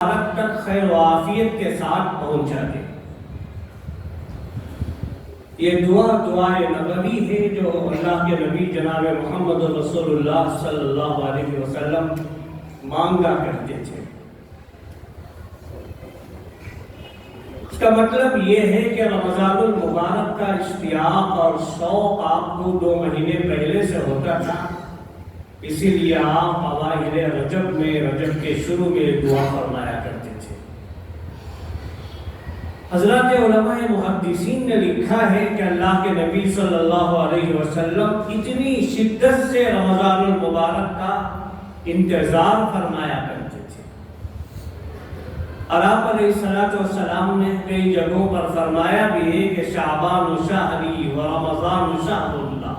مبارک تک خیر و عافیت کے ساتھ پہنچا دے۔ یہ دعائے نبوی ہے جو اللہ کے نبی جناب محمد رسول اللہ صلی اللہ علیہ وسلم مانگا کرتے تھے۔ اس کا مطلب یہ ہے کہ رمضان المبارک کا اشتیاق اور شوق آپ کو 2 مہینے پہلے سے ہوتا تھا، اسی لیے آپ اوائل رجب میں، رجب کے شروع میں دعا فرمایا کرتے تھے۔ حضرات علماء محدثین نے لکھا ہے کہ اللہ کے نبی صلی اللہ علیہ وسلم اتنی شدت سے رمضان المبارک کا انتظار فرمایا کرتے تھے، اور آپ علیہ السلام نے کئی جگہوں پر فرمایا بھی ہے کہ شعبان شہری و رمضان شہر اللہ،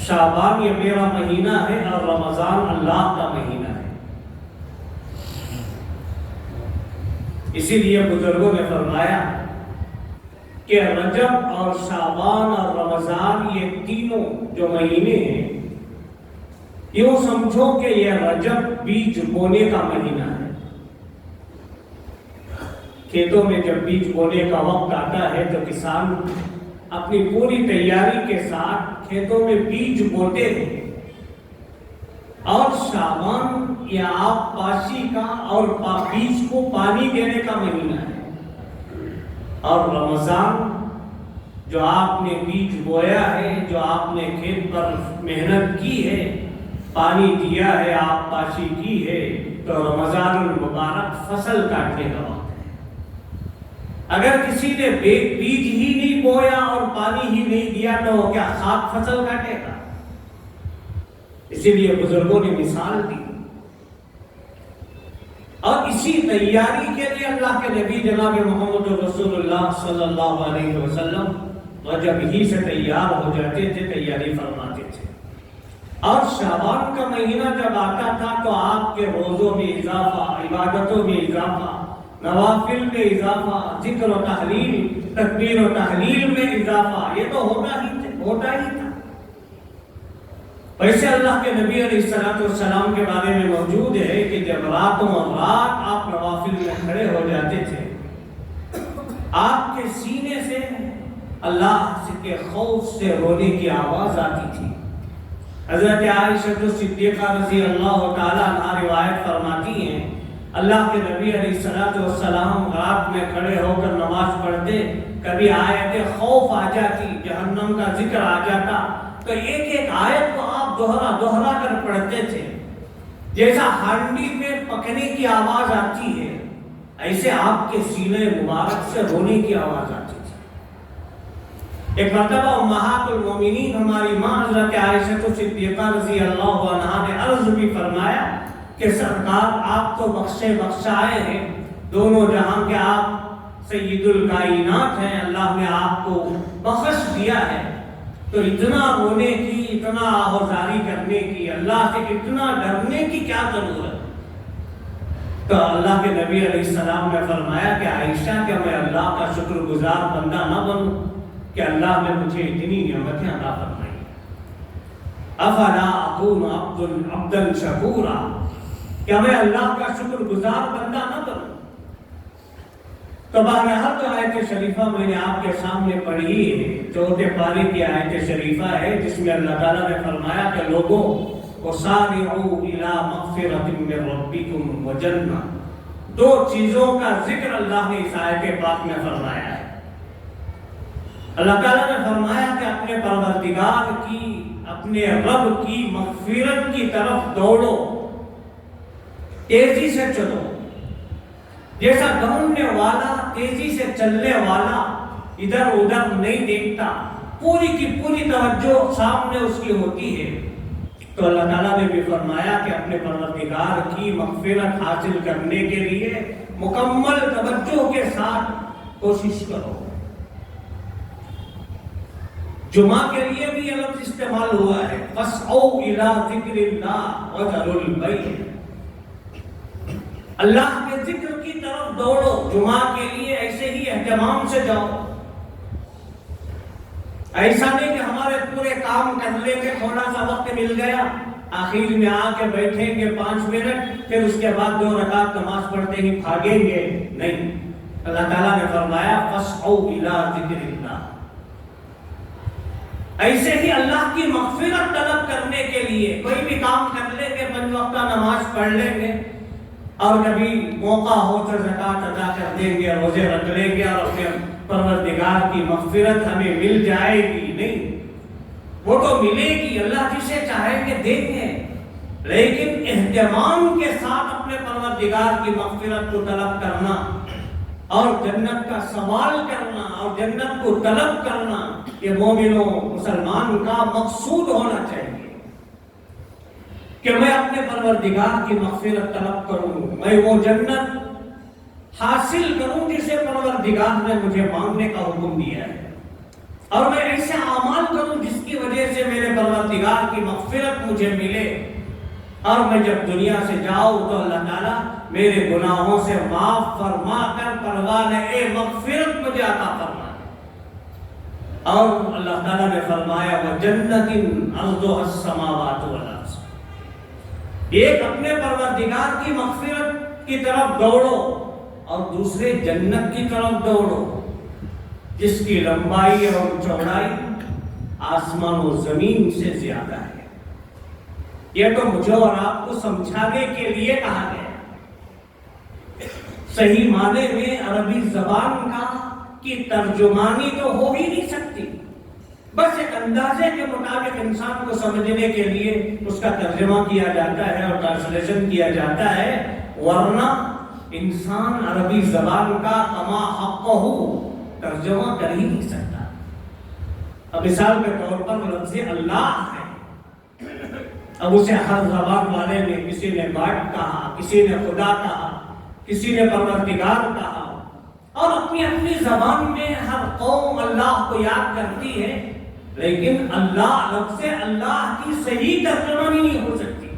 شعبان یہ میرا مہینہ ہے اور رمضان اللہ کا مہینہ ہے۔ اسی لیے بزرگوں نے فرمایا کہ رجب اور شعبان اور رمضان یہ تینوں جو مہینے ہیں، یوں سمجھو کہ یہ رجب بیج بونے کا مہینہ ہے۔ کھیتوں میں جب بیج بونے کا وقت آتا ہے تو کسان اپنی پوری تیاری کے ساتھ کھیتوں میں بیج بوتے ہیں، اور شعبان یا آب پاشی کا اور بیج کو پانی دینے کا مہینہ ہے، اور رمضان جو آپ نے بیج بویا ہے، جو آپ نے کھیت پر محنت کی ہے، پانی دیا ہے، آب پاشی کی ہے، تو رمضان المبارک فصل کاٹنے کا وقت ہے۔ اگر کسی نے بیج ہی نہیں بویا اور پانی ہی نہیں دیا تو وہ کیا خاک فصل کاٹے گا؟ اسی لیے بزرگوں نے مثال دی، اور اسی تیاری کے لیے اللہ کے نبی جناب محمد رسول اللہ صلی اللہ علیہ وسلم رجب ہی سے تیار ہو جاتے تھے، تیاری فرماتے تھے۔ اور شعبان کا مہینہ جب آتا تھا تو آپ کے روزوں میں اضافہ، عبادتوں میں اضافہ، نوافل میں اضافہ، ذکر و تحلیل، تکبیر و تحلیل میں اضافہ، یہ تو ہوتا ہی تھا۔ ویسے اللہ کے نبی علیہ السلام کے بارے میں موجود ہے کہ جب راتوں رات آپ نوافل میں کھڑے ہو جاتے تھے، آپ کے سینے سے اللہ کے خوف سے رونے کی آواز آتی تھی۔ حضرت عائشہ صدیقہ رضی اللہ تعالیٰ عنہا روایت فرماتی ہیں، اللہ کے نبی علیہ السلام رات میں کھڑے ہو کر نماز پڑھتے، کبھی آیت خوف آ جاتی، جہنم کا ذکر آ جاتا، تو ایک آیت کو آپ دوہرا کر پڑھتے تھے، جیسا ہانڈی میں پکنے کی آواز آتی ہے، ایسے آپ کے سینے مبارک سے رونے کی آواز آتی تھی۔ ایک مرتبہ امہات المومنین ہماری ماں حضرت عائشہ صدیقہ رضی اللہ عنہا نے عرض بھی فرمایا کہ سرکار آپ تو بخشے بخشائے ہیں، دونوں جہاں کے آپ سید الکائنات ہیں، اللہ نے آپ کو بخش دیا ہے، تو اتنا رونے کی، اتنا آہوزاری کرنے کی، اللہ سے اتنا ڈرنے کی کیا ضرورت؟ تو اللہ کے نبی علیہ السلام نے فرمایا کہ عائشہ کہ میں اللہ کا شکر گزار بندہ نہ بنوں کہ اللہ نے مجھے اتنی نعمتیں عطا فرمائی۔ افلا اکون عبدا شکورا، کیا میں اللہ کا شکر گزار بندہ نہ بنوں؟ تو بہرحال جو آیت شریفہ میں نے آپ کے سامنے پڑھی ہے، چوتھے پارے کی آیت شریفہ ہے، جس میں اللہ تعالیٰ نے فرمایا کہ لوگوں وَسَارِعُوا إِلَىٰ مَغْفِرَةٍ مِّن رَبِّكُمْ وَجَنَّةٍ، 2 چیزوں کا ذکر اللہ نے اس آیت پاک میں فرمایا ہے۔ اللہ تعالیٰ نے فرمایا کہ اپنے پروردگار کی، اپنے رب کی مغفرت کی طرف دوڑو، تیزی سے چلو، جیسا دوڑنے والا، تیزی سے چلنے والا ادھر ادھر نہیں دیکھتا، پوری کی پوری توجہ سامنے اس کی ہوتی ہے، تو اللہ تعالیٰ نے بھی فرمایا کہ اپنے پروردگار کی مغفرت حاصل کرنے کے لیے مکمل توجہ کے ساتھ کوشش کرو۔ جمعہ کے لیے بھی یہ لفظ استعمال ہوا ہے، فَاسْعَوْا إِلَىٰ ذِكْرِ اللَّهِ وَذَرُوا الْبَيْعَ، اللہ کے ذکر کی طرف دوڑو، جمعہ کے لیے ایسے ہی اہتمام سے جاؤ، ایسا نہیں کہ ہمارے پورے کام کر لے کے تھوڑا سا وقت مل گیا آخر میں آ کے بیٹھیں گے 5 منٹ، پھر اس کے بعد 2 رکعت نماز پڑھتے ہی بھاگیں گے، نہیں۔ اللہ تعالیٰ نے فرمایا فَاسْعَوْا إِلَىٰ ذِكْرِ اللَّهِ۔ ایسے ہی اللہ کی مغفرت طلب کرنے کے لیے کوئی بھی کام کر لیں گے، 5 وقتہ نماز پڑھ لیں گے، اور کبھی موقع ہو تو زکوٰۃ ادا کر دیں گے، روزے رکھ لیں گے اور اپنے پروردگار کی مغفرت ہمیں مل جائے گی، نہیں۔ وہ تو ملے گی، اللہ جسے چاہیں گے دیں گے، لیکن اہتمام کے ساتھ اپنے پروردگار کی مغفرت کو طلب کرنا اور جنت کا سوال کرنا اور جنت کو طلب کرنا، یہ مومنوں مسلمان کا مقصود ہونا چاہیے کہ میں اپنے پروردگار کی مغفرت طلب کروں، میں وہ جنت حاصل کروں جسے پروردگار نے مجھے مانگنے کا حکم دیا ہے، اور میں ایسے اعمال کروں جس کی وجہ سے میرے پروردگار کی مغفرت مجھے ملے، اور میں جب دنیا سے جاؤں تو اللہ تعالیٰ میرے گناہوں سے معاف فرما کر پروانۂ مغفرت مجھے عطا فرما دے۔ اور اللہ تعالیٰ نے فرمایا وَجَنَّةٍ عَرْضُهَا السَّمَاوَاتُ وَالْأَرْضُ، ایک اپنے پروردگار کی مغفرت کی طرف دوڑو اور دوسرے جنت کی طرف دوڑو جس کی لمبائی اور چوڑائی آسمان و زمین سے زیادہ ہے۔ یہ تو مجھے اور آپ کو سمجھانے کے لیے کہا گیا، صحیح معنی میں عربی زبان کی ترجمانی تو ہو ہی نہیں سکتی، بس ایک اندازے کے مطابق انسان کو سمجھنے کے لیے اس کا ترجمہ کیا جاتا ہے اور ٹرانسلیشن کیا جاتا ہے، ورنہ انسان عربی زبان کا کما حقہ ترجمہ کر ہی نہیں سکتا۔ اب مثال کے طور پر لفظ اللہ ہے، اب اسے ہر زبان والے نے، کسی نے گاڈ کہا، کسی نے خدا کہا، کسی نے پروردگار کہا، اور اپنی اپنی زبان میں ہر قوم اللہ کو یاد کرتی ہے، لیکن اللہ لفظ اللہ کی صحیح ترجمہ نہیں ہو سکتی۔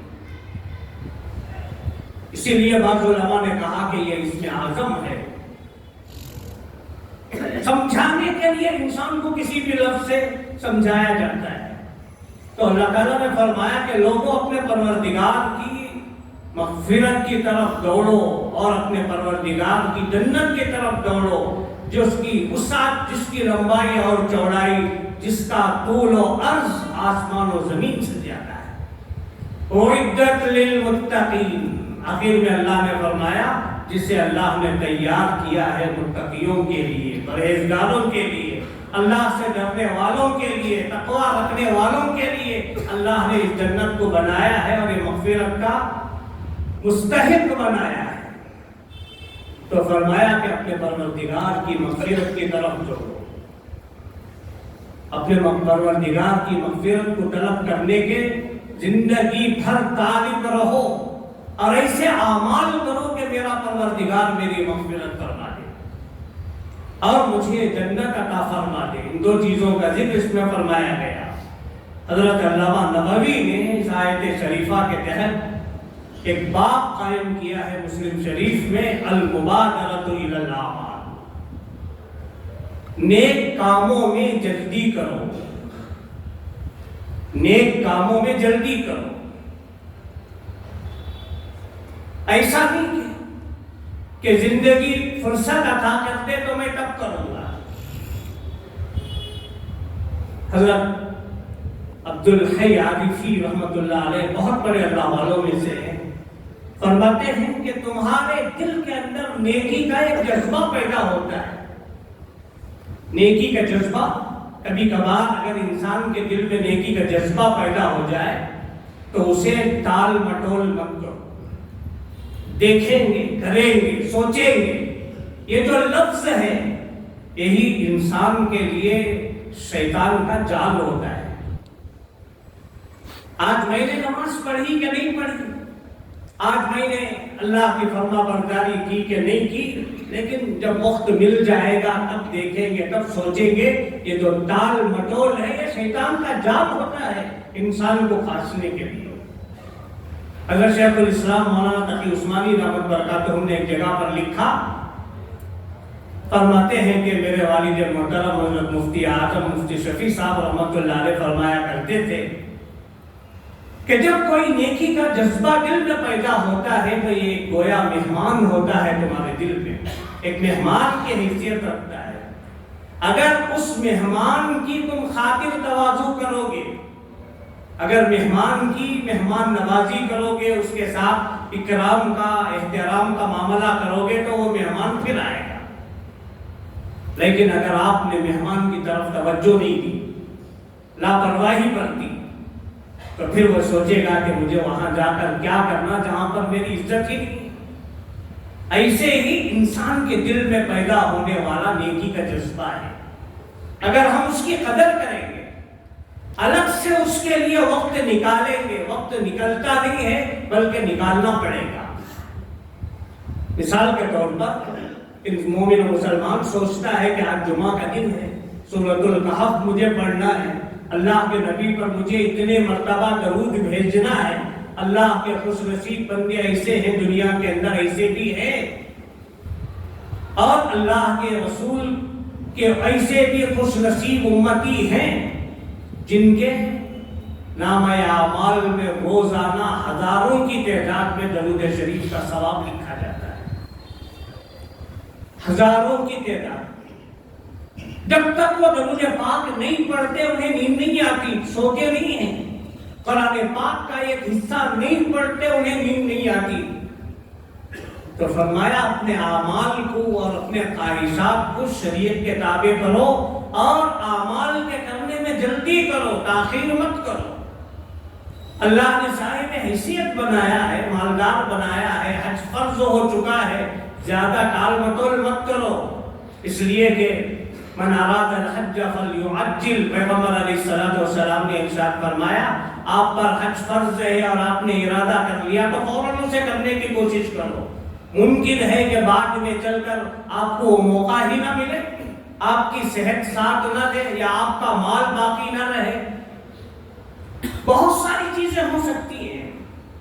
اسی لیے بعض علماء نے کہا کہ یہ اسم اعظم ہے، سمجھانے کے لیے انسان کو کسی بھی لفظ سے سمجھایا جاتا ہے۔ تو اللہ تعالیٰ نے فرمایا کہ لوگوں اپنے پروردگار کی مغفرت کی طرف دوڑو اور اپنے پروردگار کی جنت کی طرف دوڑو جس کی وسعت، جس کی لمبائی اور چوڑائی، جس کا طول و عرض آسمان و زمین سے زیادہ ہے۔ اعدت للمتقین، آخر میں اللہ نے فرمایا جسے اللہ نے تیار کیا ہے متقیوں کے لیے، پرہیزگاروں کے لیے، اللہ سے ڈرنے والوں کے لیے، تقوی رکھنے والوں کے لیے اللہ نے اس جنت کو بنایا ہے اور یہ مغفرت کا مستحق بنایا ہے۔ تو فرمایا کہ اپنے پروردگار کی مغفرت کی طرف دوڑو، اپنے پروردگار کی مغفرت کو طلب کرنے کے زندگی بھر طالب رہو اور ایسے اعمال کرو کہ میرا پروردگار میری مغفرت فرما دے اور مجھے جنت عطا فرما دے۔ ان 2 چیزوں کا ذکر اس میں فرمایا گیا۔ حضرت علامہ نووی نے اس آیت شریفہ کے تحت ایک باب قائم کیا ہے مسلم شریف میں، المبادرۃ الی الاعمال، نیک کاموں میں جلدی کرو، نیک کاموں میں جلدی کرو۔ ایسا نہیں کہ زندگی فرصت عطا کر دے تو میں تب کروں گا۔ حضرت عبدالحی عارفی رحمۃ اللہ علیہ بہت بڑے اللہ والوں میں سے ہیں، فرماتے ہیں کہ تمہارے دل کے اندر نیکی کا ایک جذبہ پیدا ہوتا ہے۔ نیکی کا جذبہ، کبھی کبھار اگر انسان کے دل میں نیکی کا جذبہ پیدا ہو جائے تو اسے ٹال مٹول مت کرو، دیکھیں گے، کریں گے، سوچیں گے۔ یہ جو لفظ ہے یہی انسان کے لیے شیطان کا جال ہوتا ہے۔ آج میں نے نماز پڑھی کہ نہیں پڑھی، آج میں نے اللہ کی فرما برداری کی کہ نہیں کی، لیکن جب وقت مل جائے گا تب دیکھیں گے، تب سوچیں گے۔ یہ جو ٹال مٹول ہے یہ شیطان کا جال ہوتا ہے انسان کو پھانسنے کے لیے۔ اگر شیخ الاسلام مولانا تقی عثمانی رحمت برکاتہ نے ایک جگہ پر لکھا، فرماتے ہیں کہ میرے والد محترم حضرت مفتی اعظم مفتی شفیع صاحب رحمۃ اللہ علیہ فرمایا کرتے تھے کہ جب کوئی نیکی کا جذبہ دل میں پیدا ہوتا ہے تو یہ گویا مہمان ہوتا ہے تمہارے دل میں، ایک مہمان کی حیثیت رکھتا ہے۔ اگر اس مہمان کی تم خاطر تواضع کرو گے، اگر مہمان کی مہمان نوازی کرو گے، اس کے ساتھ اکرام کا احترام کا معاملہ کرو گے تو وہ مہمان پھر آئے گا۔ لیکن اگر آپ نے مہمان کی طرف توجہ نہیں دی، لاپرواہی برتی، تو پھر وہ سوچے گا کہ مجھے وہاں جا کر کیا کرنا جہاں پر میری عزت ہی نہیں۔ ایسے ہی انسان کے دل میں پیدا ہونے والا نیکی کا جذبہ ہے، اگر ہم اس کی قدر کریں گے، الگ سے اس کے لیے وقت نکالیں گے، وقت نکلتا نہیں ہے بلکہ نکالنا پڑے گا۔ مثال کے طور پر مومن و مسلمان سوچتا ہے کہ آج جمعہ کا دن ہے، سورۃ الکہف مجھے پڑھنا ہے، اللہ کے نبی پر مجھے اتنے مرتبہ درود بھیجنا ہے، اللہ کے خوش نصیب بندے ایسے ہیں دنیا کے اندر، ایسے بھی ہیں، اور اللہ کے رسول کے ایسے بھی خوش نصیب امتی ہیں جن کے نامہ اعمال میں روزانہ ہزاروں کی تعداد میں درود شریف کا ثواب لکھا جاتا ہے، ہزاروں کی تعداد۔ جب تک وہ درود پاک نہیں پڑھتے انہیں نیند نہیں آتی، سوتے نہیں ہیں، قرآن پاک کا ایک حصہ نہیں پڑھتے انہیں نیند نہیں آتی۔ تو فرمایا اپنے اعمال کو اور اپنے خواہشات کو شریعت کے تابع کرو، اور اعمال کے کرنے میں جلدی کرو، تاخیر مت کرو۔ اللہ نے صاحب حیثیت بنایا ہے، مالدار بنایا ہے، حج فرض ہو چکا ہے، زیادہ ٹال مٹول مت کرو، اس لیے کہ من اراد الحج فلیعجل، پیغمبر علیہ الصلوۃ والسلام نے ارشاد فرمایا آپ پر حج فرض ہے اور آپ نے ارادہ کر لیا تو فوراً اسے کرنے کی کوشش کرو۔ ممکن ہے کہ بعد میں چل کر آپ کو موقع ہی نہ ملے، آپ کی صحت ساتھ نہ دے، یا آپ کا مال باقی نہ رہے، بہت ساری چیزیں ہو سکتی ہیں۔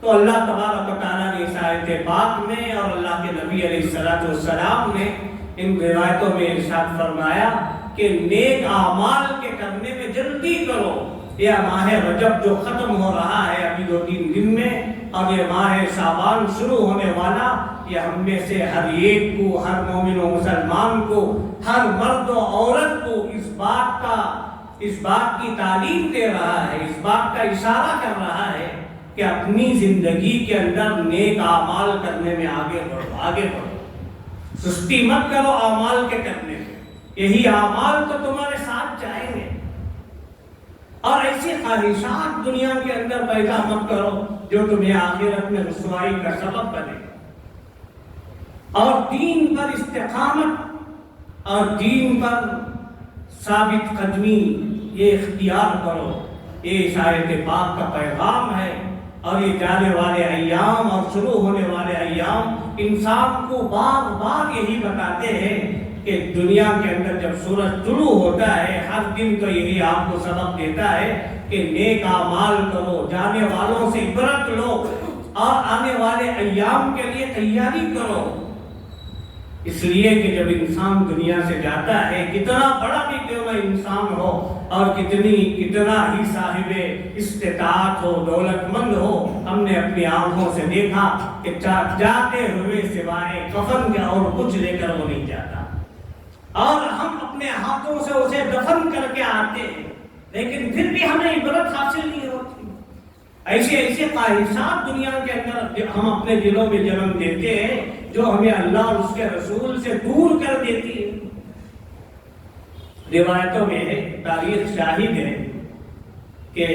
تو اللہ تبارک و تعالیٰ نے اس آیت پاک میں اور اللہ کے نبی علیہ الصلوۃ والسلام نے ان روایتوں میں ارشاد فرمایا کہ نیک اعمال کے کرنے میں جلدی کرو۔ یہ ماہ رجب جو ختم ہو رہا ہے ابھی 2-3 دن میں، اور یہ ماہ شعبان شروع ہونے والا، یہ ہم میں سے ہر ایک کو، ہر مومن و مسلمان کو، ہر مرد و عورت کو اس بات کی تعلیم دے رہا ہے، اس بات کا اشارہ کر رہا ہے کہ اپنی زندگی کے اندر نیک اعمال کرنے میں آگے بڑھو، آگے بڑھو، سستی مت کرو اعمال کے کرنے میں، یہی اعمال تو تمہارے ساتھ جائیں گے۔ اور ایسی خواہشات دنیا کے اندر پیدا مت کرو جو تمہیں آخرت میں رسوائی کا سبب بنے، اور دین پر استقامت اور دین پر ثابت قدمی یہ اختیار کرو۔ یہ اس آیت پاک کا پیغام ہے، اور یہ جانے والے ایام اور شروع ہونے والے ایام انسان کو بار بار یہی بتاتے ہیں کہ دنیا کے اندر جب سورج طلوع ہوتا ہے ہر دن تو یہی آپ کو سبق دیتا ہے کہ نیک اعمال کرو، جانے والوں سے عبرت لو، اور آنے والے ایام کے لیے تیاری کرو۔ اس لیے کہ جب انسان دنیا سے جاتا ہے، کتنا بڑا بھی کیوں نہ انسان ہو اور کتنا ہی صاحب استطاعت ہو، دولت مند ہو، ہم نے اپنی آنکھوں سے دیکھا کہ جاتے ہوئے سوائے کفن کے اور کچھ لے کر وہ نہیں جاتا، اور ہم اپنے ہاتھوں سے اسے دفن کر کے آتے ہیں، لیکن پھر بھی ہمیں عبرت حاصل نہیں ہوتی۔ ایسے خواہشات دنیا کے اندر ہم اپنے دلوں میں جنم دیتے ہیں جو ہمیں اللہ اور اس کے رسول سے دور کر دیتی ہے۔ روایتوں میں ہے، تاریخ شاہد ہے کہ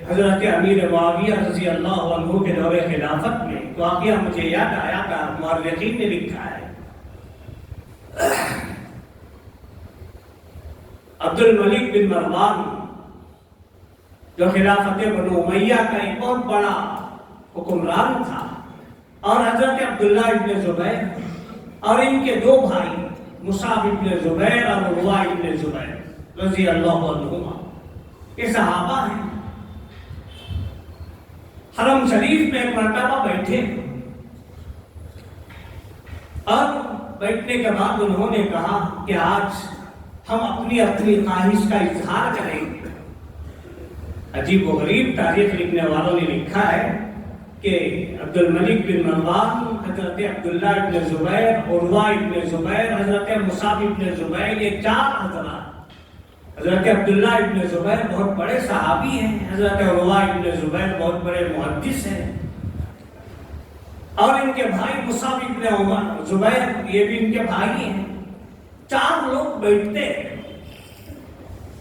حضرت امیر معاویہ رضی اللہ عنہ کے دور خلافت میں واقعہ مجھے یاد آیا تھا، مورخین نے لکھا ہے، عبد الملک بن مروان جو خلافت بنو امیہ کا ایک بہت بڑا حکمران تھا، اور حضرت عبداللہ ابن زبیر اور ان کے 2 بھائی مصعب ابن زبیر اور عروہ ابن زبیر رضی اللہ عنہما، یہ صحابہ ہیں، حرم شریف میں ایک مرتبہ بیٹھے، اور بیٹھنے کے بعد انہوں نے کہا کہ آج ہم اپنی خواہش کا اظہار کریں گے۔ عجیب و غریب تاریخ لکھنے والوں نے لکھا ہے کہ عبد الملک بن مروان، حضرت عبداللہ ابن زبیر، عروہ ابن زبیر، حضرت مصعب ابن زبیر، یہ 4 حضرات. حضرت عبداللہ ابن زبیر بہت بڑے صحابی ہیں، حضرت عروہ ابن زبیر بہت بڑے محدث ہیں، اور ان کے بھائی مصعب ابن زبیر یہ بھی ان کے بھائی ہیں. 4 لوگ بیٹھتے ہیں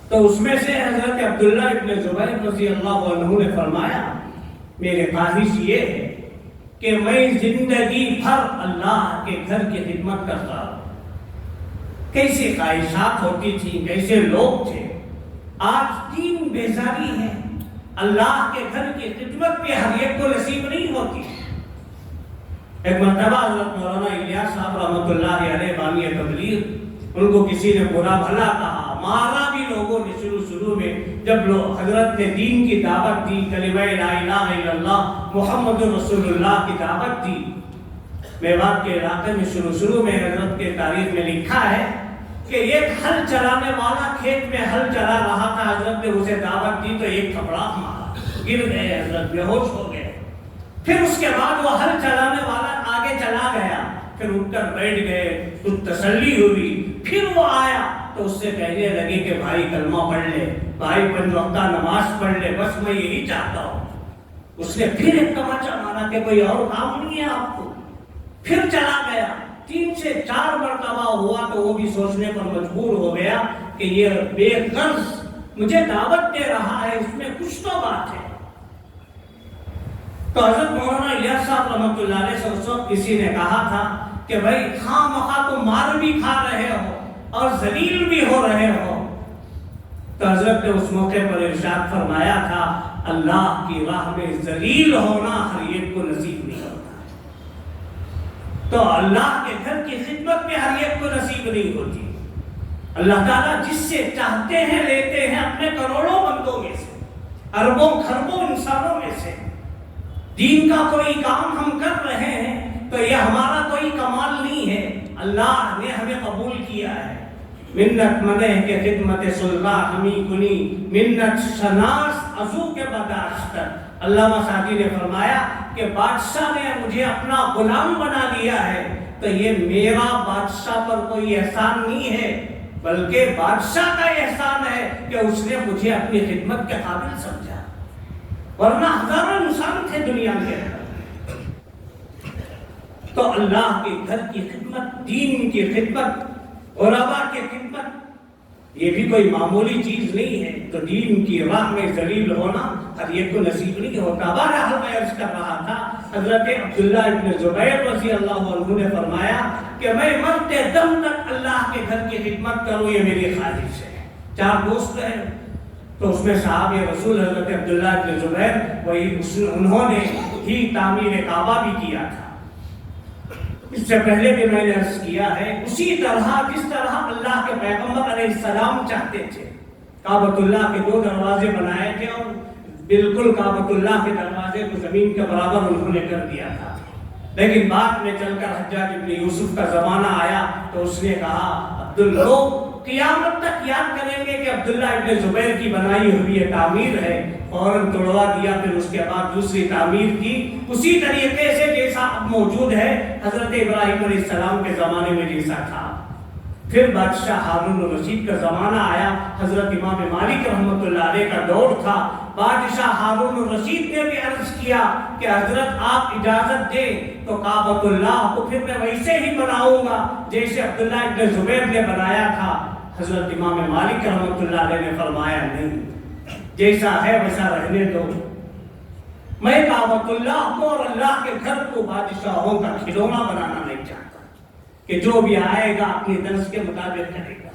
تو اس میں سے حضرت عبداللہ ابن زبیر رضی اللہ عنہ نے فرمایا میرے خواہش یہ ہے کہ میں زندگی بھر اللہ کے گھر کی خدمت کرتا ہوں. کیسی خواہشات ہوتی تھی، کیسے لوگ تھے. آج دین بیزاری ہے، اللہ کے گھر کی خدمت پہ ہر ایک کو نصیب نہیں ہوتی. ایک مرتبہ حضرت مولانا الیاس صاحب رحمۃ اللہ علیہ بانی تبلیغ، ان کو کسی نے برا بھلا کہا، مارا بھی لوگوں نے شروع میں. جب لوگ حضرت نے دین کی دعوت دی، کلمہ لا الہ الا اللہ محمد رسول اللہ کی دعوت دی، میوات کے علاقے میں شروع میں حضرت کے تاریخ میں لکھا ہے کہ ایک ہل چلانے والا کھیت میں ہل چلا رہا تھا، حضرت نے اسے دعوت دی تو ایک تھپڑا مارا، گر گئے، حضرت بے ہوش ہو گئے. پھر اس کے بعد وہ ہل چلانے والا آگے چلا گیا، پھر اٹھ کر بیٹھ گئے، کچھ تسلی ہوئی. پھر وہ آیا تو اس سے کہنے لگے کہ بھائی کلمہ پڑھ لے، بھائی 5 وقتہ نماز پڑھ لے، بس میں یہی چاہتا ہوں. اس نے پھر ایک تماچا مارا کہ کوئی اور کام نہیں ہے آپ کو. پھر چلا گیا. 3 سے 4 مرتبہ ہوا تو وہ بھی سوچنے پر مجبور ہو گیا کہ یہ بے غرض مجھے دعوت دے رہا ہے، اس میں کچھ تو بات ہے. تو حضرت مولانا الیاس صاحب رحمۃ اللہ علیہ سے اس وقت کسی نے کہا تھا کہ بھائی خواہ مخواہ تم مار بھی کھا رہے ہو اور ذلیل بھی ہو رہے ہو. تو حضرت نے اس موقع پر ارشاد فرمایا تھا اللہ کی راہ میں ذلیل ہونا ہر ایک کو نصیب نہیں ہوتا. تو اللہ کے گھر کی خدمت میں ہر ایک کو نصیب نہیں ہوتی. اللہ تعالیٰ جس سے چاہتے ہیں لیتے ہیں اپنے کروڑوں بندوں میں سے، اربوں خربوں انسانوں میں سے. دین کا کوئی کام ہم کر رہے ہیں تو یہ ہمارا کوئی کمال نہیں ہے، اللہ نے ہمیں قبول کیا ہے. منت منہ کے خدمت سلطہ ہمیں کنی، منت شناس عزو کے بداشت. علامہ سعدی نے فرمایا کہ بادشاہ نے مجھے اپنا غلام بنا لیا ہے تو یہ میرا بادشاہ پر کوئی احسان نہیں ہے، بلکہ بادشاہ کا احسان ہے کہ اس نے مجھے اپنی خدمت کے قابل سمجھا، ورنہ ہزاروں انسان تھے دنیا کے اندر. تو اللہ کے گھر کی خدمت، دین کی خدمت، علماء کی خدمت یہ بھی کوئی معمولی چیز نہیں ہے. تو دین کی راہ میں ذلیل ہونا ہر ایک کو نصیب نہیں ہوتا. بہرحال میں عرض کر رہا تھا حضرت عبداللہ ابن زبیر رضی اللہ عنہ نے فرمایا کہ میں مرتے دم تک اللہ کے گھر کی خدمت کروں، یہ میری خواہش ہے. 4 دوست ہیں تو اس میں صحابہ رسول حضرت عبداللہ ابن زبیر وہی انہوں نے ہی تعمیر کعبہ بھی کیا تھا. اس سے پہلے بھی میں نے عرض کیا ہے اسی طرح جس طرح اللہ کے پیغمبر علیہ السلام چاہتے تھے. کعبۃ اللہ کے 2 دروازے بنائے تھے اور بالکل کعبۃ اللہ کے دروازے کو زمین کے برابر انہوں نے کر دیا تھا. لیکن بعد میں چل کر حجاج ابن یوسف کا زمانہ آیا تو اس نے کہا لوگ قیامت تک یاد کریں گے کہ عبداللہ ابن زبیر کی بنائی ہوئی یہ تعمیر ہے. فوراً توڑوا دیا، پھر اس کے بعد دوسری تعمیر کی اسی طریقے سے جیسا اب موجود ہے حضرت ابراہیم علیہ السلام کے زمانے میں جیسا تھا. پھر بادشاہ ہارون الرشید کا زمانہ آیا، حضرت امام مالک رحمۃ اللہ علیہ کا دور تھا. بادشاہ ہارون الرشید نے بھی عرض کیا کہ حضرت آپ اجازت دیں تو کعبۃ اللہ کو پھر میں ویسے ہی بناؤں گا جیسے عبداللہ ابن زبیر نے بنایا تھا. حضرت امام مالک رحمۃ اللہ علیہ نے فرمایا نہیں، جیسا ہے ویسا رہنے دو. میں کعبۃ اللہ کو اور اللہ کے گھر کو بادشاہوں کا کھلونا بنانا نہیں چاہتا کہ جو بھی آئے گا اپنی درس کے مطابق کرے گا.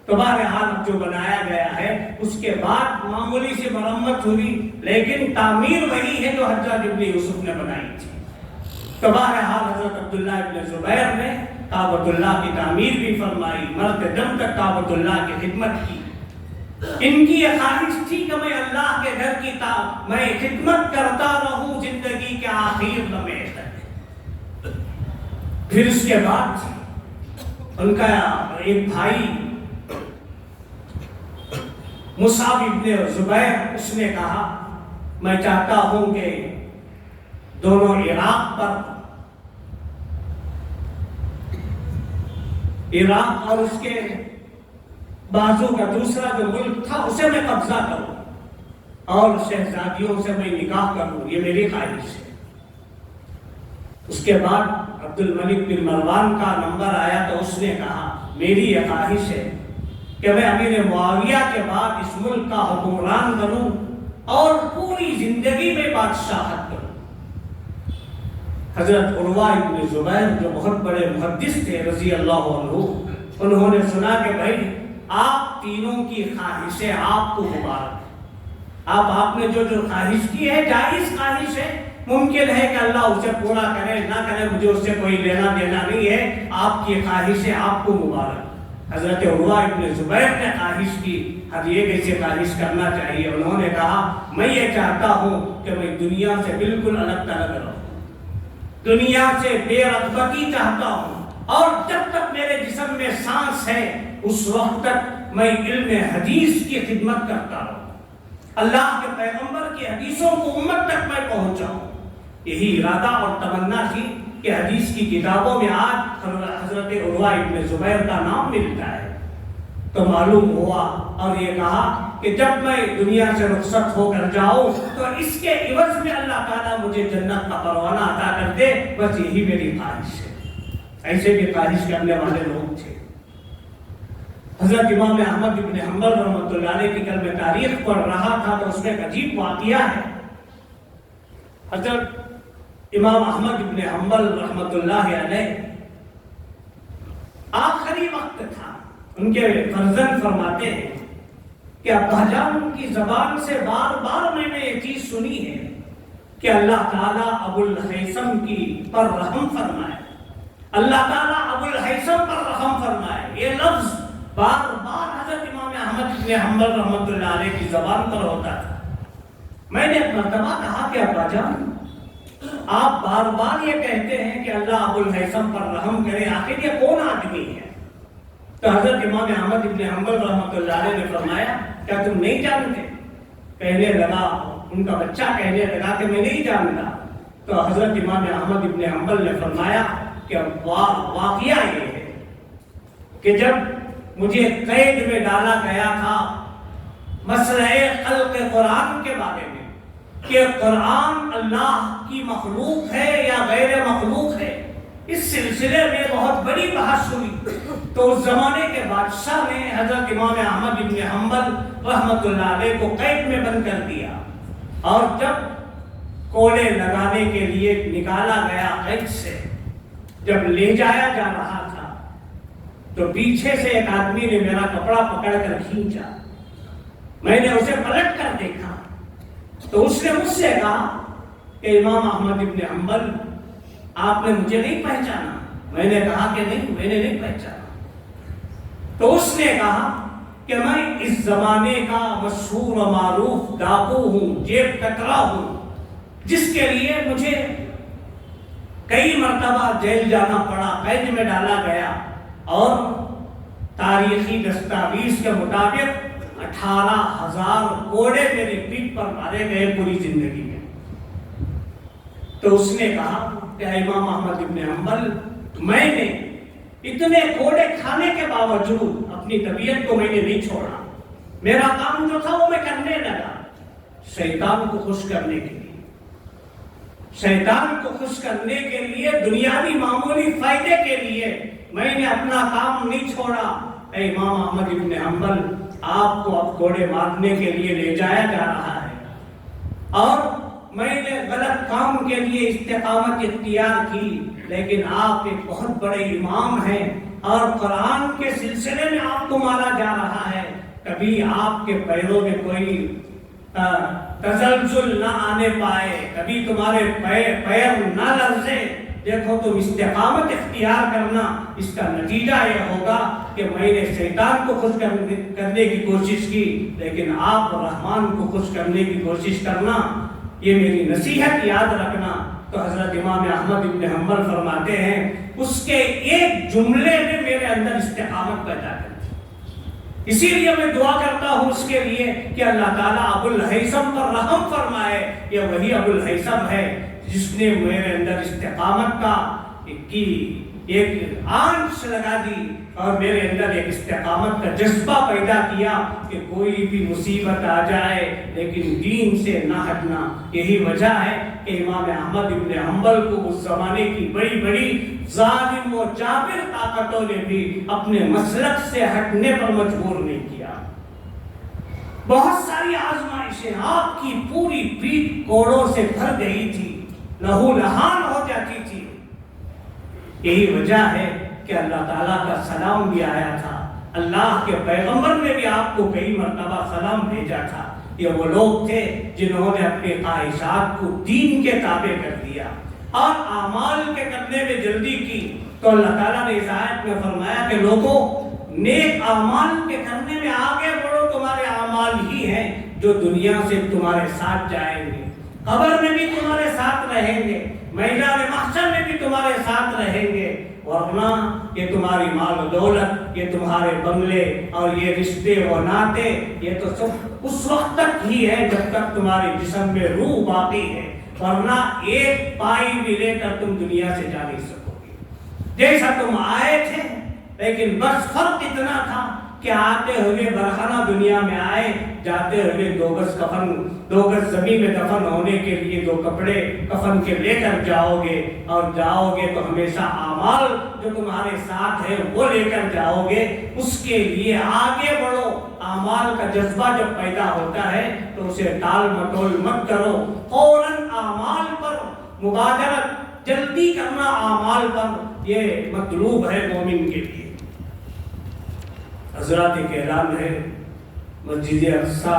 تو بہرحال جو بنایا گیا ہے اس کے بعد معمولی سی مرمت ہوئی، لیکن تعمیر وہی ہے جو حجاج ابن یوسف نے بنائی تھی. تو بہرحال حضرت عبداللہ ابن زبیر نے کعبۃ اللہ کی تعمیر بھی فرمائی، مرتے دم تک کعبۃ اللہ کی خدمت کی. ان کی یہ خواہش تھی کہ میں اللہ کے گھر کی میں خدمت کرتا رہوں زندگی کے آخر لمحے تک. پھر اس کے بعد ان کا ایک بھائی مصعب ابن زبیر اس نے کہا میں چاہتا ہوں کہ دونوں عراق اور اس کے بازو کا دوسرا جو ملک تھا اسے میں قبضہ کروں اور شہزادیوں سے میں نکاح کروں، یہ میری خواہش ہے۔ اس کے بعد عبد الملک بن مروان کا نمبر آیا تو اس نے کہا میری یہ خواہش ہے کہ میں امیر معاویہ کے بعد اس ملک کا حکمران بنوں اور پوری زندگی میں بادشاہت کروں۔ حضرت عروہ ابن زبیر جو بہت بڑے محدث تھے رضی اللہ عنہ، انہوں نے سنا کہ بھائی آپ تینوں کی خواہشیں آپ کو مبارک، آپ نے جو خواہش کی ہے جائز خواہش ہے، ممکن ہے کہ اللہ اسے پورا کرے نہ کرے، مجھے اس سے کوئی لینا دینا نہیں ہے، آپ کی خواہشیں آپ کو مبارک۔ حضرت عروہ ابن زبیر نے خواہش کی، اب یہ کیسے خواہش کرنا چاہیے؟ انہوں نے کہا میں یہ چاہتا ہوں کہ میں دنیا سے بالکل الگ تھلگ رہوں، دنیا سے بے رغبتی چاہتا ہوں، اور جب تک میرے جسم میں سانس ہے اس وقت تک میں علم حدیث کی خدمت کرتا رہوں، اللہ کے پیغمبر کی حدیثوں کو امت تک میں پہنچاؤں۔ یہی ارادہ اور تمنا تھی کہ حدیث کی کتابوں میں آج حضرت عروہ ابن زبیر کا نام ملتا ہے۔ تو معلوم ہوا اور یہ کہا کہ جب میں دنیا سے رخصت ہو کر جاؤں تو اس کے عوض میں اللہ تعالیٰ مجھے جنت کا پروانہ عطا کر دے، بس یہی میری خواہش ہے۔ ایسے بھی خواہش کرنے والے لوگ تھے۔ حضرت امام احمد بن حنبل رحمۃ اللہ علیہ کی کل میں تاریخ پڑھ رہا تھا تو اس میں ایک عجیب واقعہ ہے۔ حضرت امام احمد بن حنبل رحمۃ اللہ علیہ آخری وقت تھا، ان کے فرزند فرماتے ہیں کہ ابا جان کی زبان سے بار بار میں نے یہ چیز سنی ہے کہ اللہ تعالیٰ ابو الہیثم کی پر رحم فرمائے، اللہ تعالیٰ ابو الہیثم پر رحم فرمائے، یہ لفظ بار بار حضرت امام احمد بن حنبل رحمۃ اللہ علیہ کی زبان پر ہوتا تھا۔ میں نے ایک مرتبہ کہا کہ ابا جان آپ بار بار یہ کہتے ہیں کہ اللہ ابو الہیثم پر رحم کرے، آخر یہ کون آدمی ہے؟ تو حضرت امام احمد بن حنبل رحمۃ اللہ علیہ نے فرمایا کیا تم نہیں جانتے؟ کہنے لگا، ان کا بچہ کہنے لگا کہ میں نہیں جانتا۔ تو حضرت امام احمد بن حنبل نے فرمایا کہ واقعہ یہ ہے کہ جب مجھے قید میں ڈالا گیا تھا مسئلہ خلق قرآن کے بارے میں کہ قرآن اللہ کی مخلوق ہے یا غیر مخلوق ہے، اس سلسلے میں بہت بڑی بحث ہوئی، تو اس زمانے کے بادشاہ نے حضرت امام احمد بن حنبل رحمۃ اللہ علیہ کو قید میں بند کر دیا، اور جب کوڑے لگانے کے لیے نکالا گیا قید سے، جب لے جایا جا رہا تھا تو پیچھے سے ایک آدمی نے میرا کپڑا پکڑ کر کھینچا، میں نے اسے پلٹ کر دیکھا تو اس نے مجھ سے کہا کہ امام احمد بن حنبل آپ نے مجھے نہیں پہچانا؟ میں نے کہا کہ نہیں، میں نے نہیں پہچانا۔ تو اس نے کہا کہ میں اس زمانے کا مشہور و معروف ڈاکو ہوں، جیب کترا ہوں، جس کے لیے مجھے کئی مرتبہ جیل جانا پڑا، قید میں ڈالا گیا، اور تاریخی دستاویز کے مطابق 18,000 کوڑے میری پیٹھ پر مارے گئے پوری زندگی میں۔ تو اس نے کہا کہ امام احمد بن حنبل میں نے اتنے کوڑے کھانے کے باوجود اپنی طبیعت کو میں نے نہیں چھوڑا، میرا کام جو تھا وہ میں کرنے لگا، شیطان کو خوش کرنے کے لیے، شیطان کو خوش کرنے کے لیے، دنیاوی معمولی فائدے کے لیے میں نے اپنا کام نہیں چھوڑا۔ اے امام احمد بن حنبل آپ کو اب کوڑے مارنے کے لیے لے جایا جا رہا ہے، اور میں نے غلط کام کے لیے استقامت اختیار کی، لیکن آپ ایک بہت بڑے امام ہیں اور قرآن کے سلسلے میں آپ کو مارا جا رہا ہے، کبھی آپ کے پیروں میں کوئی تزلزل نہ آنے پائے، کبھی تمہارے پیر نہ لرزے، دیکھو تم استقامت اختیار کرنا، اس کا نتیجہ یہ ہوگا کہ میں نے شیطان کو خوش کرنے کی کوشش کی، لیکن آپ رحمان کو خوش کرنے کی کوشش کرنا، یہ میری نصیحت یاد رکھنا۔ تو حضرت امام احمد بن حنبل فرماتے ہیں اس کے ایک جملے نے میرے اندر استقامت پیدا کر دی، اسی لیے میں دعا کرتا ہوں اس کے لیے کہ اللہ تعالیٰ ابو الہیثم پر رحم فرمائے. یہ وہی ابو الہیثم ہے جس نے میرے اندر استقامت کا کی ایک آنچ لگا دی اور میرے اندر ایک استقامت کا جذبہ پیدا کیا کہ کوئی بھی مصیبت آ جائے لیکن دین سے نہ ہٹنا. یہی وجہ ہے کہ امام احمد ابن حنبل کو اس زمانے کی بڑی بڑی ظالم و جابر طاقتوں نے بھی اپنے مسلک سے ہٹنے پر مجبور نہیں کیا. بہت ساری آزمائشیں، آپ کی پوری پیٹھ کوڑوں سے بھر گئی تھی، لہو لہان ہو جاتی تھی. یہی وجہ ہے کہ اللہ تعالیٰ کا سلام بھی آیا تھا، اللہ کے پیغمبر نے بھی آپ کو کئی مرتبہ سلام بھیجا تھا. یہ وہ لوگ تھے جنہوں نے اپنے خواہشات کو دین کے تابع کر دیا اور اعمال کے کرنے میں جلدی کی. تو اللہ تعالیٰ نے اس آیت میں فرمایا کہ لوگوں، نیک اعمال کے کرنے میں آگے بڑھو. تمہارے اعمال ہی ہیں جو دنیا سے تمہارے ساتھ جائیں گے، قبر میں بھی تمہارے ساتھ رہیں گے، میدان محشر میں بھی تمہارے ساتھ رہیں گے. ورنہ یہ تمہاری مال و دولت، یہ تمہارے بنگلے اور یہ رشتے و ناتے، یہ تو سب اس وقت تک ہی ہے جب تک تمہارے جسم میں روح باقی ہے. ورنہ ایک پائی بھی لے کر تم دنیا سے جا نہیں سکو گے. جیسا تم آئے تھے، لیکن بس فرق اتنا تھا کہ آتے ہوئے برہنہ دنیا میں آئے، جاتے ہوئے 2 گز کفن، 2 گز زمین میں دفن ہونے کے لیے 2 کپڑے کفن کے لے کر جاؤ گے، اور جاؤ گے تو ہمیشہ اعمال جو تمہارے ساتھ ہے وہ لے کر جاؤ گے. اس کے لیے آگے بڑھو. اعمال کا جذبہ جب پیدا ہوتا ہے تو اسے ٹال مٹول مت کرو. فوراً اعمال پر مبادرت، جلدی کرنا اعمال پر، یہ مطلوب ہے مومن کے لیے. حضرات ایک اعلان ہے، مسجد اقصی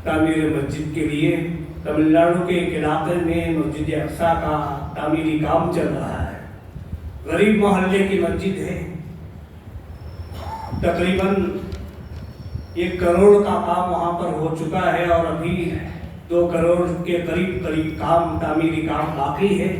تعمیر مسجد کے لیے تمل ناڈو کے ایک علاقے میں مسجد اقصی کا تعمیری کام چل رہا ہے. غریب محلے کی مسجد ہے، تقریباً 1 کروڑ کا کام وہاں پر ہو چکا ہے اور ابھی 2 کروڑ کے قریب کام، تعمیری کام باقی ہے.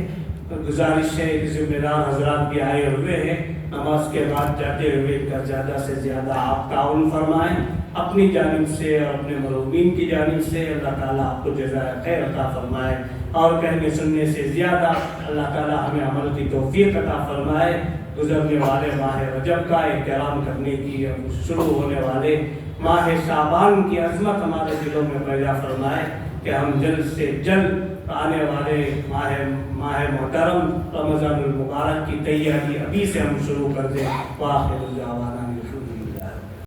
گزارش ہے کہ ذمہ دار حضرات بھی آئے ہوئے ہیں، نماز کے بعد جاتے ہوئے زیادہ سے زیادہ آپ تعاون فرمائیں اپنی جانب سے اور اپنے مرحومین کی جانب سے. اللہ تعالیٰ آپ کو جزائے خیر عطا فرمائے اور کہنے سننے سے زیادہ اللہ تعالیٰ ہمیں عمل کی توفیق عطا فرمائے. گزرنے والے ماہ رجب کا احترام کرنے کی، شروع ہونے والے ماہ شعبان کی عظمت ہمارے دلوں میں پیدا فرمائے کہ ہم جلد سے جلد آنے والے ماہ محترم رمضان المبارک کی تیاری ابھی سے ہم شروع کر دیں. وآخر دعوانا